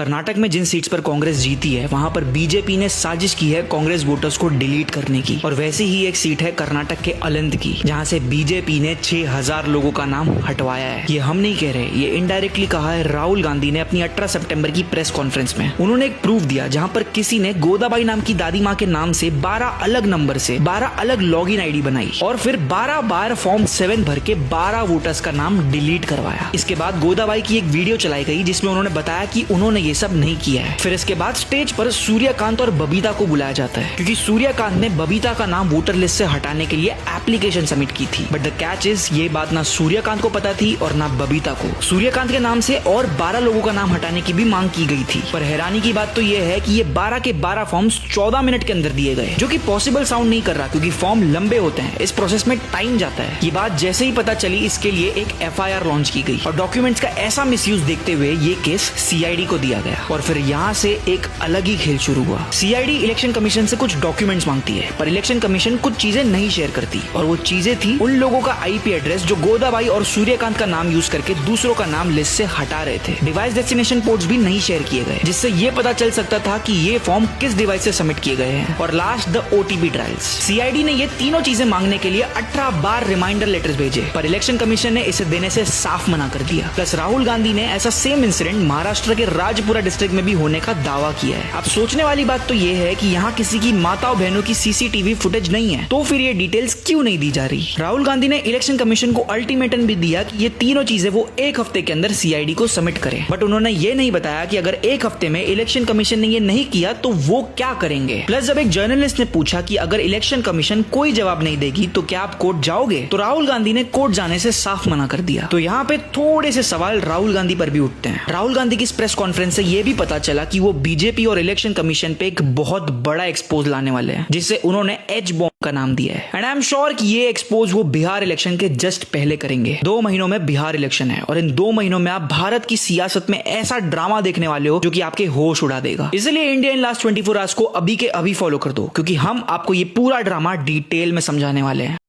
कर्नाटक में जिन सीट्स पर कांग्रेस जीती है वहां पर बीजेपी ने साजिश की है कांग्रेस वोटर्स को डिलीट करने की। और वैसी ही एक सीट है कर्नाटक के अलंद की, जहां से बीजेपी ने 6000 लोगों का नाम हटवाया है। ये हम नहीं कह रहे, ये इनडायरेक्टली कहा है राहुल गांधी ने अपनी 18 सितंबर की प्रेस कॉन्फ्रेंस में। उन्होंने एक प्रूफ दिया जहां पर किसी ने गोदाबाई नाम की दादी माँ के नाम से 12 अलग नंबर से 12 अलग लॉगिन आईडी बनाई और फिर 12 बार फॉर्म 7 भर के 12 वोटर्स का नाम डिलीट करवाया। इसके बाद गोदाबाई की एक वीडियो चलाई गई जिसमें उन्होंने बताया कि उन्होंने ये सब नहीं किया है। फिर इसके बाद स्टेज पर सूर्यकांत और बबीता को बुलाया जाता है क्योंकि सूर्यकांत ने बबीता का नाम वोटर लिस्ट से हटाने के लिए एप्लीकेशन सबमिट की थी। बट द कैच इज ये बात ना सूर्यकांत को पता थी और ना बबीता को। सूर्यकांत के नाम से और 12 लोगों का नाम हटाने की भी मांग की गई थी। पर हैरानी की बात तो ये है कि ये 12 के 12 फॉर्म्स 14 मिनट के अंदर दिए गए, जो कि पॉसिबल साउंड नहीं कर रहा क्योंकि फॉर्म लंबे होते हैं, इस प्रोसेस में टाइम जाता है। ये बात जैसे ही पता चली इसके लिए एक FIR लॉन्च की गई और डॉक्यूमेंट्स का ऐसा मिसयूज देखते हुए ये केस CID को दिया गया। और फिर यहाँ से एक अलग ही खेल शुरू हुआ। CID इलेक्शन कमीशन से कुछ डॉक्यूमेंट्स मांगती है पर इलेक्शन कमीशन कुछ चीजें नहीं शेयर करती और वो चीजें थी उन लोगों का IP एड्रेस जो गोदाबाई और सूर्यकांत का नाम यूज करके दूसरों का नाम लिस्ट से हटा रहे थे। डिवाइस डेस्टिनेशन पोर्ट्स भी नहीं शेयर किए गए जिससे ये पता चल सकता था कि ये फॉर्म किस डिवाइस से सबमिट किए गए हैं। और last the OTP trials. CID ने ये तीनों चीजें मांगने के लिए 18 बार रिमाइंडर लेटर्स भेजे पर इलेक्शन कमीशन ने इसे देने से साफ मना कर दिया। प्लस राहुल गांधी ने ऐसा सेम इंसिडेंट महाराष्ट्र के राजपुरा डिस्ट्रिक्ट में भी होने का दावा किया है। अब सोचने वाली बात तो ये है कि यहाँ किसी की माताओं बहनों की CCTV फुटेज नहीं है, तो फिर ये डिटेल्स क्यों नहीं दी जा रही। राहुल गांधी ने इलेक्शन कमीशन को अल्टीमेटम भी दिया कि ये तीनों चीजें वो एक हफ्ते के अंदर CID को सबमिट करें। बट उन्होंने ये नहीं बताया कि अगर एक हफ्ते में इलेक्शन कमीशन ने ये नहीं किया तो वो क्या करेंगे। प्लस जब एक जर्नलिस्ट ने पूछा कि अगर इलेक्शन कमीशन कोई जवाब नहीं देगी तो क्या आप कोर्ट जाओगे, तो राहुल गांधी ने कोर्ट जाने से साफ मना कर दिया। तो यहाँ पे थोड़े से सवाल राहुल गांधी पर भी उठते हैं। राहुल गांधी की इस प्रेस कॉन्फ्रेंस से ये भी पता चला कि वो बीजेपी और इलेक्शन कमीशन पे एक बहुत बड़ा एक्सपोज लाने वाले हैं जिससे उन्होंने H बॉम्ब का नाम दिया है। एंड आई एम श्योर कि ये एक्सपोज वो बिहार इलेक्शन के जस्ट पहले करेंगे। 2 महीनों में बिहार इलेक्शन है और इन 2 महीनों में आप भारत की सियासत में ऐसा ड्रामा देखने वाले हो जो कि आपके होश उड़ा देगा। इसलिए इंडिया इन लास्ट 24 आवर्स को अभी के अभी फॉलो कर दो क्योंकि हम आपको ये पूरा ड्रामा डिटेल में समझाने वाले हैं।